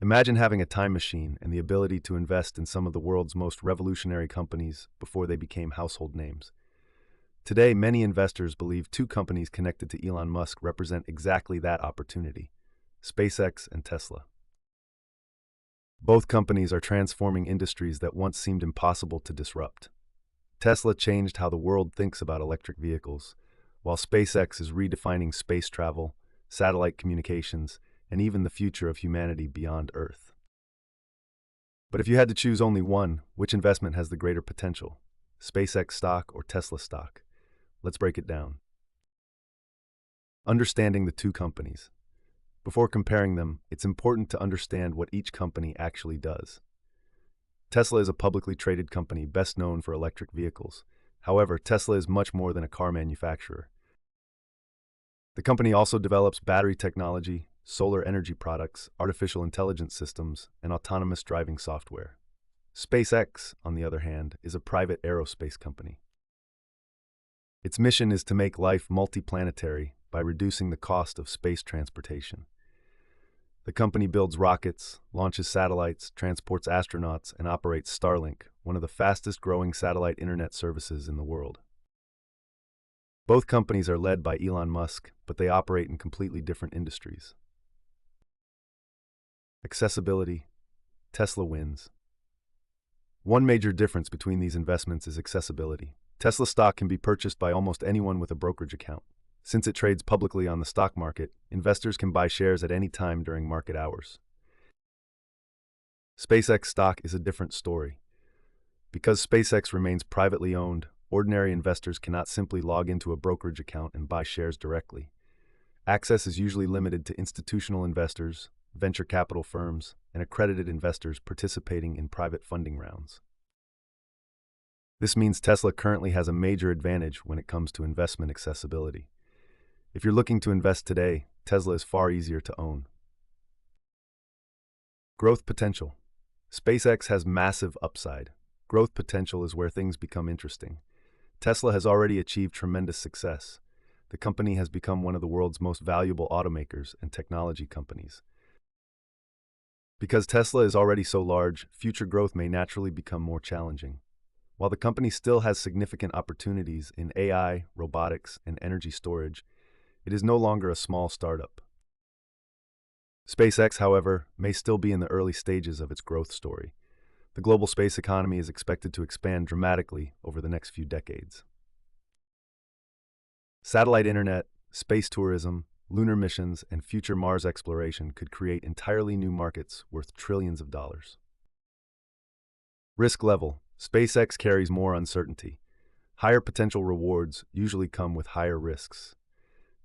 Imagine having a time machine and the ability to invest in some of the world's most revolutionary companies before they became household names. Today, many investors believe two companies connected to Elon Musk represent exactly that opportunity: SpaceX and Tesla. Both companies are transforming industries that once seemed impossible to disrupt. Tesla changed how the world thinks about electric vehicles, while SpaceX is redefining space travel, satellite communications, and even the future of humanity beyond Earth. But if you had to choose only one, which investment has the greater potential? SpaceX stock or Tesla stock? Let's break it down. Understanding the two companies. Before comparing them, it's important to understand what each company actually does. Tesla is a publicly traded company best known for electric vehicles. However, Tesla is much more than a car manufacturer. The company also develops battery technology, solar energy products, artificial intelligence systems, and autonomous driving software. SpaceX, on the other hand, is a private aerospace company. Its mission is to make life multiplanetary by reducing the cost of space transportation. The company builds rockets, launches satellites, transports astronauts, and operates Starlink, one of the fastest-growing satellite internet services in the world. Both companies are led by Elon Musk, but they operate in completely different industries. Accessibility. Tesla wins. One major difference between these investments is accessibility. Tesla stock can be purchased by almost anyone with a brokerage account. Since it trades publicly on the stock market, investors can buy shares at any time during market hours. SpaceX stock is a different story. Because SpaceX remains privately owned, ordinary investors cannot simply log into a brokerage account and buy shares directly. Access is usually limited to institutional investors, venture capital firms, and accredited investors participating in private funding rounds. This means Tesla currently has a major advantage when it comes to investment accessibility. If you're looking to invest today, Tesla is far easier to own. Growth potential. SpaceX has massive upside. Growth potential is where things become interesting. Tesla has already achieved tremendous success. The company has become one of the world's most valuable automakers and technology companies. Because Tesla is already so large, future growth may naturally become more challenging. While the company still has significant opportunities in AI, robotics, and energy storage, it is no longer a small startup. SpaceX, however, may still be in the early stages of its growth story. The global space economy is expected to expand dramatically over the next few decades. Satellite internet, space tourism, lunar missions, and future Mars exploration could create entirely new markets worth trillions of dollars. Risk level. SpaceX carries more uncertainty. Higher potential rewards usually come with higher risks.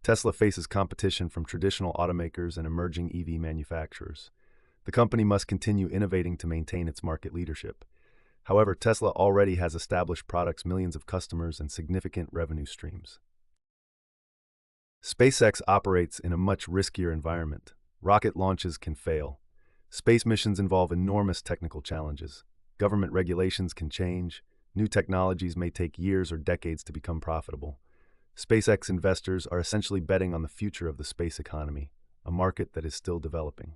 Tesla faces competition from traditional automakers and emerging EV manufacturers. The company must continue innovating to maintain its market leadership. However, Tesla already has established products, millions of customers, and significant revenue streams. SpaceX operates in a much riskier environment. Rocket launches can fail. Space missions involve enormous technical challenges. Government regulations can change. New technologies may take years or decades to become profitable. SpaceX investors are essentially betting on the future of the space economy, a market that is still developing.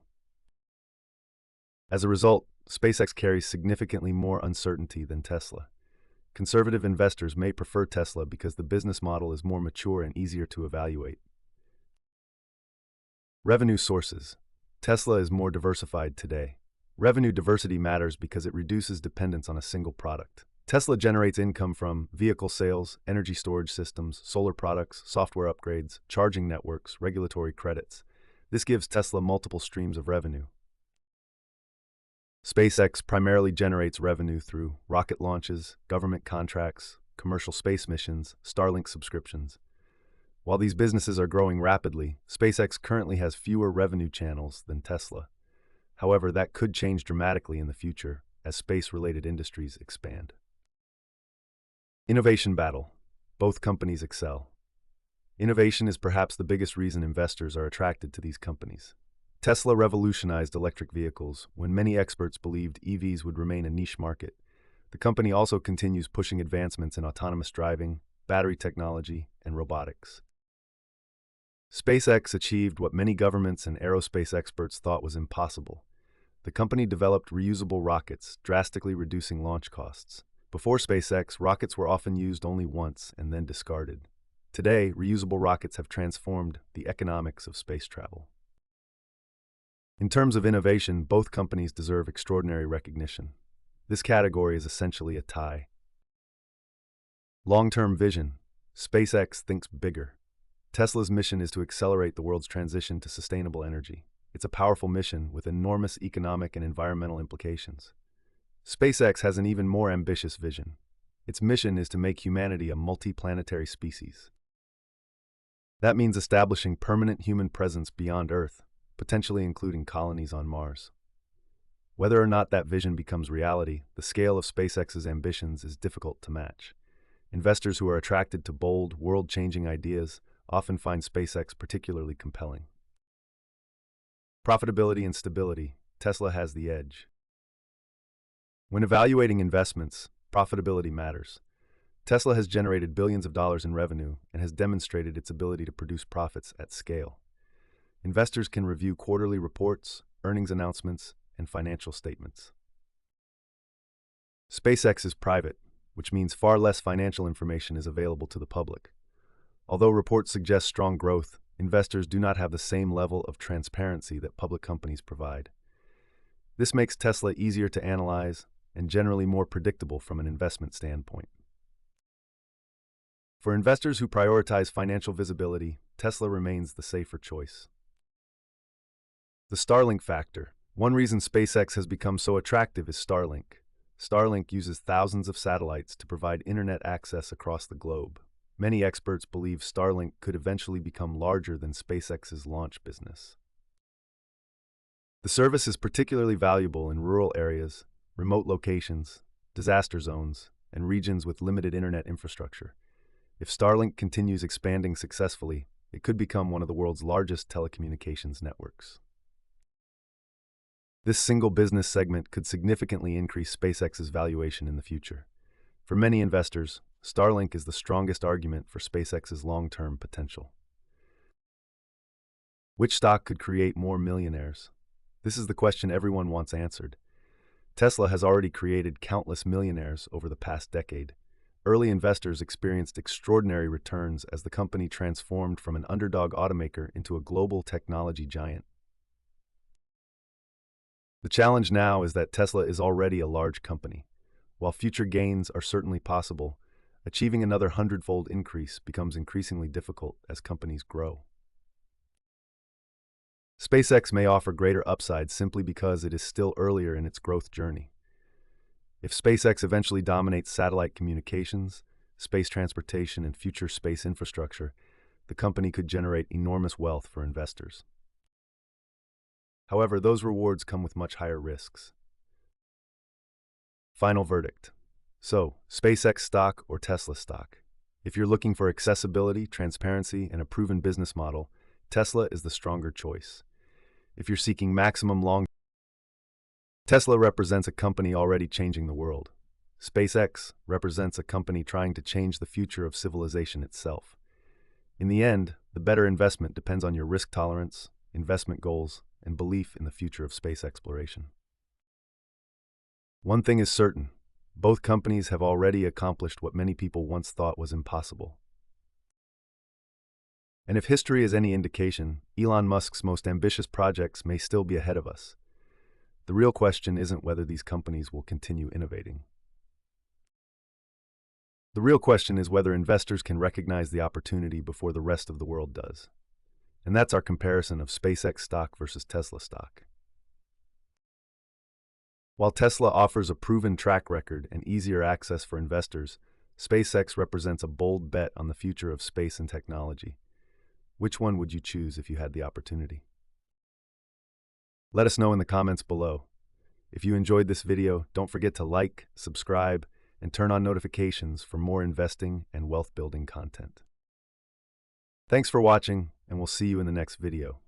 As a result, SpaceX carries significantly more uncertainty than Tesla. Conservative investors may prefer Tesla because the business model is more mature and easier to evaluate. Revenue sources. Tesla is more diversified today. Revenue diversity matters because it reduces dependence on a single product. Tesla generates income from vehicle sales, energy storage systems, solar products, software upgrades, charging networks, regulatory credits. This gives Tesla multiple streams of revenue. SpaceX primarily generates revenue through rocket launches, government contracts, commercial space missions, Starlink subscriptions. While these businesses are growing rapidly, SpaceX currently has fewer revenue channels than Tesla. However, that could change dramatically in the future as space-related industries expand. Innovation battle. Both companies excel. Innovation is perhaps the biggest reason investors are attracted to these companies. Tesla revolutionized electric vehicles when many experts believed EVs would remain a niche market. The company also continues pushing advancements in autonomous driving, battery technology, and robotics. SpaceX achieved what many governments and aerospace experts thought was impossible. The company developed reusable rockets, drastically reducing launch costs. Before SpaceX, rockets were often used only once and then discarded. Today, reusable rockets have transformed the economics of space travel. In terms of innovation, both companies deserve extraordinary recognition. This category is essentially a tie. Long-term vision. SpaceX thinks bigger. Tesla's mission is to accelerate the world's transition to sustainable energy. It's a powerful mission with enormous economic and environmental implications. SpaceX has an even more ambitious vision. Its mission is to make humanity a multi-planetary species. That means establishing permanent human presence beyond Earth, potentially including colonies on Mars. Whether or not that vision becomes reality, the scale of SpaceX's ambitions is difficult to match. Investors who are attracted to bold, world-changing ideas often find SpaceX particularly compelling. Profitability and stability. Tesla has the edge. When evaluating investments, profitability matters. Tesla has generated billions of dollars in revenue and has demonstrated its ability to produce profits at scale. Investors can review quarterly reports, earnings announcements, and financial statements. SpaceX is private, which means far less financial information is available to the public. Although reports suggest strong growth, investors do not have the same level of transparency that public companies provide. This makes Tesla easier to analyze and generally more predictable from an investment standpoint. For investors who prioritize financial visibility, Tesla remains the safer choice. The Starlink factor. One reason SpaceX has become so attractive is Starlink. Starlink uses thousands of satellites to provide internet access across the globe. Many experts believe Starlink could eventually become larger than SpaceX's launch business. The service is particularly valuable in rural areas, remote locations, disaster zones, and regions with limited internet infrastructure. If Starlink continues expanding successfully, it could become one of the world's largest telecommunications networks. This single business segment could significantly increase SpaceX's valuation in the future. For many investors, Starlink is the strongest argument for SpaceX's long-term potential. Which stock could create more millionaires? This is the question everyone wants answered. Tesla has already created countless millionaires over the past decade. Early investors experienced extraordinary returns as the company transformed from an underdog automaker into a global technology giant. The challenge now is that Tesla is already a large company. While future gains are certainly possible, achieving another 100-fold increase becomes increasingly difficult as companies grow. SpaceX may offer greater upside simply because it is still earlier in its growth journey. If SpaceX eventually dominates satellite communications, space transportation, and future space infrastructure, the company could generate enormous wealth for investors. However, those rewards come with much higher risks. Final verdict. So, SpaceX stock or Tesla stock? If you're looking for accessibility, transparency, and a proven business model, Tesla is the stronger choice. If you're seeking maximum Tesla represents a company already changing the world. SpaceX represents a company trying to change the future of civilization itself. In the end, the better investment depends on your risk tolerance, investment goals, and belief in the future of space exploration. One thing is certain, both companies have already accomplished what many people once thought was impossible. And if history is any indication, Elon Musk's most ambitious projects may still be ahead of us. The real question isn't whether these companies will continue innovating. The real question is whether investors can recognize the opportunity before the rest of the world does. And that's our comparison of SpaceX stock versus Tesla stock. While Tesla offers a proven track record and easier access for investors, SpaceX represents a bold bet on the future of space and technology. Which one would you choose if you had the opportunity? Let us know in the comments below. If you enjoyed this video, don't forget to like, subscribe, and turn on notifications for more investing and wealth-building content. Thanks for watching, and we'll see you in the next video.